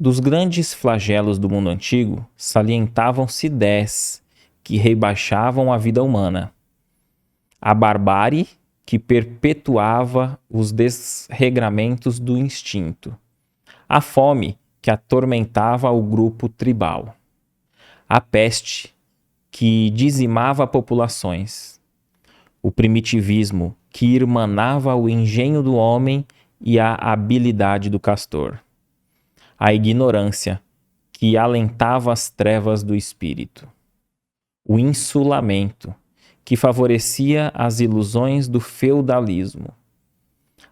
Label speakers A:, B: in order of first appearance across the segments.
A: Dos grandes flagelos do mundo antigo, salientavam-se 10 que rebaixavam a vida humana. A barbárie, que perpetuava os desregramentos do instinto. A fome, que atormentava o grupo tribal. A peste, que dizimava populações. O primitivismo, que irmanava o engenho do homem e a habilidade do castor. A ignorância, que alentava as trevas do espírito. O insulamento, que favorecia as ilusões do feudalismo.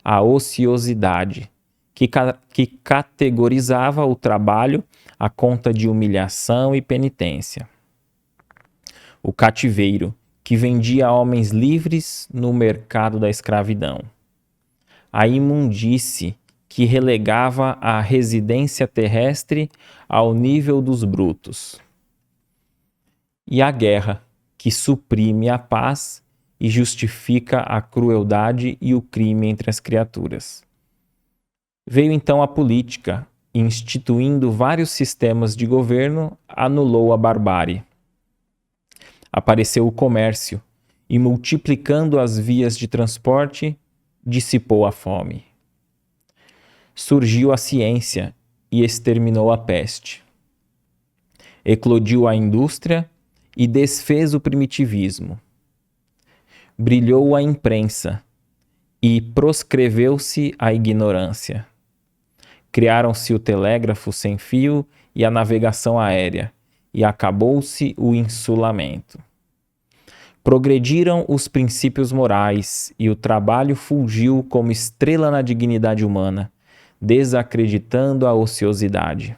A: A ociosidade, que categorizava o trabalho à conta de humilhação e penitência. O cativeiro, que vendia homens livres no mercado da escravidão. A imundície, que relegava a residência terrestre ao nível dos brutos. E a guerra, que suprime a paz e justifica a crueldade e o crime entre as criaturas. Veio então a política, instituindo vários sistemas de governo, anulou a barbárie. Apareceu o comércio e, multiplicando as vias de transporte, dissipou a fome. Surgiu a ciência e exterminou a peste. Eclodiu a indústria e desfez o primitivismo. Brilhou a imprensa e proscreveu-se a ignorância. Criaram-se o telégrafo sem fio e a navegação aérea, e acabou-se o insulamento. Progrediram os princípios morais e o trabalho fulgiu como estrela na dignidade humana, desacreditando a ociosidade.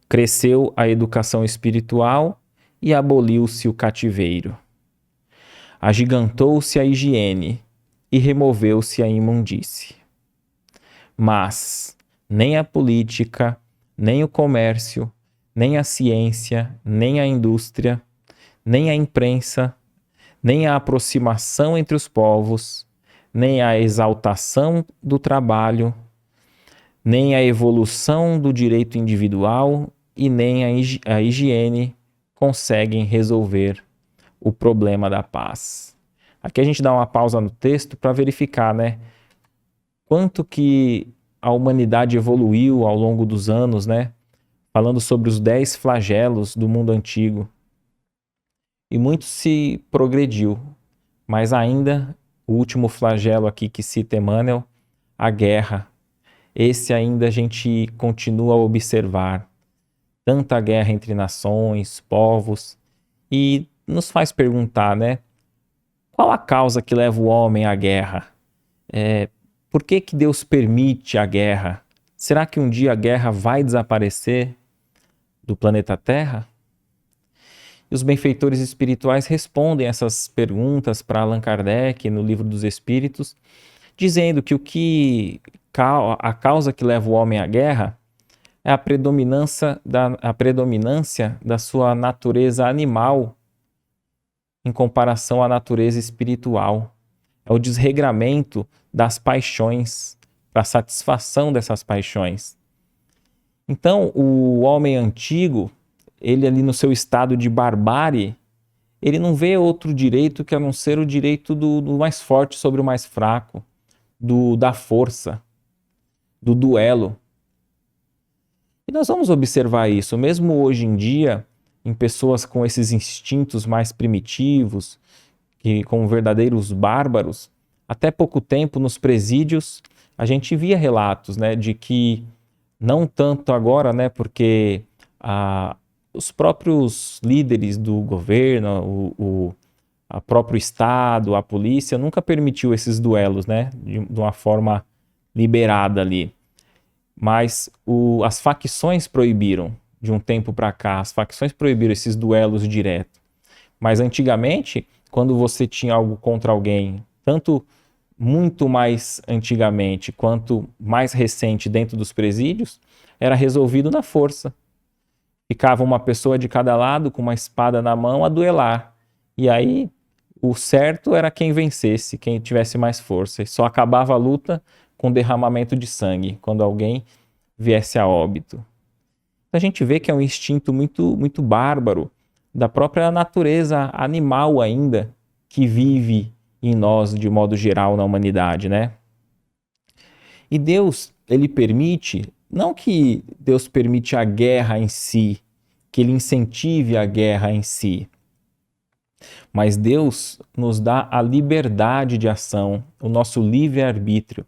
A: Cresceu a educação espiritual e aboliu-se o cativeiro. Agigantou-se a higiene e removeu-se a imundície. Mas nem a política, nem o comércio, nem a ciência, nem a indústria, nem a imprensa, nem a aproximação entre os povos, nem a exaltação do trabalho, nem a evolução do direito individual e nem a higiene conseguem resolver o problema da paz. Aqui a gente dá uma pausa no texto para verificar, né? Quanto que a humanidade evoluiu ao longo dos anos, né? Falando sobre os 10 flagelos do mundo antigo. E muito se progrediu, mas ainda o último flagelo aqui que cita Emmanuel, a guerra. Esse ainda a gente continua a observar. Tanta guerra entre nações, povos, e nos faz perguntar, né? Qual a causa que leva o homem à guerra? Por que Deus permite a guerra? Será que um dia a guerra vai desaparecer do planeta Terra? E os benfeitores espirituais respondem essas perguntas para Allan Kardec no Livro dos Espíritos, dizendo que a causa que leva o homem à guerra é a predominância da sua natureza animal em comparação à natureza espiritual. É o desregramento das paixões, para a satisfação dessas paixões. Então, o homem antigo, ele ali no seu estado de barbárie, ele não vê outro direito que a não ser o direito do mais forte sobre o mais fraco, da força, do duelo. E nós vamos observar isso, mesmo hoje em dia, em pessoas com esses instintos mais primitivos, como verdadeiros bárbaros. Até pouco tempo, nos presídios, a gente via relatos, né, de que, não tanto agora, né, porque os próprios líderes do governo, o próprio Estado, a polícia, nunca permitiu esses duelos, né, de uma forma liberada ali. Mas as facções proibiram, de um tempo para cá, as facções proibiram esses duelos diretos. Mas antigamente, quando você tinha algo contra alguém, tanto muito mais antigamente quanto mais recente dentro dos presídios, era resolvido na força. Ficava uma pessoa de cada lado com uma espada na mão a duelar. E aí o certo era quem vencesse, quem tivesse mais força. E só acabava a luta com derramamento de sangue, quando alguém viesse a óbito. A gente vê que é um instinto muito, muito bárbaro da própria natureza animal ainda que vive em nós de modo geral na humanidade, né? E Deus, ele permite, não que Deus permite a guerra em si, que ele incentive a guerra em si, mas Deus nos dá a liberdade de ação, o nosso livre-arbítrio,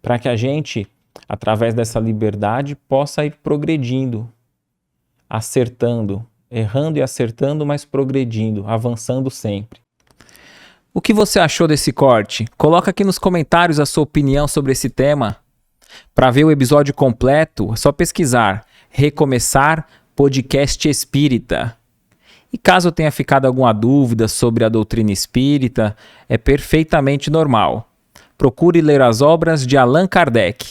A: para que a gente, através dessa liberdade, possa ir progredindo, acertando, errando e acertando, mas progredindo, avançando sempre. O que você achou desse corte? Coloca aqui nos comentários a sua opinião sobre esse tema. Para ver o episódio completo, é só pesquisar Recomeçar Podcast Espírita. E caso tenha ficado alguma dúvida sobre a doutrina espírita, é perfeitamente normal. Procure ler as obras de Allan Kardec.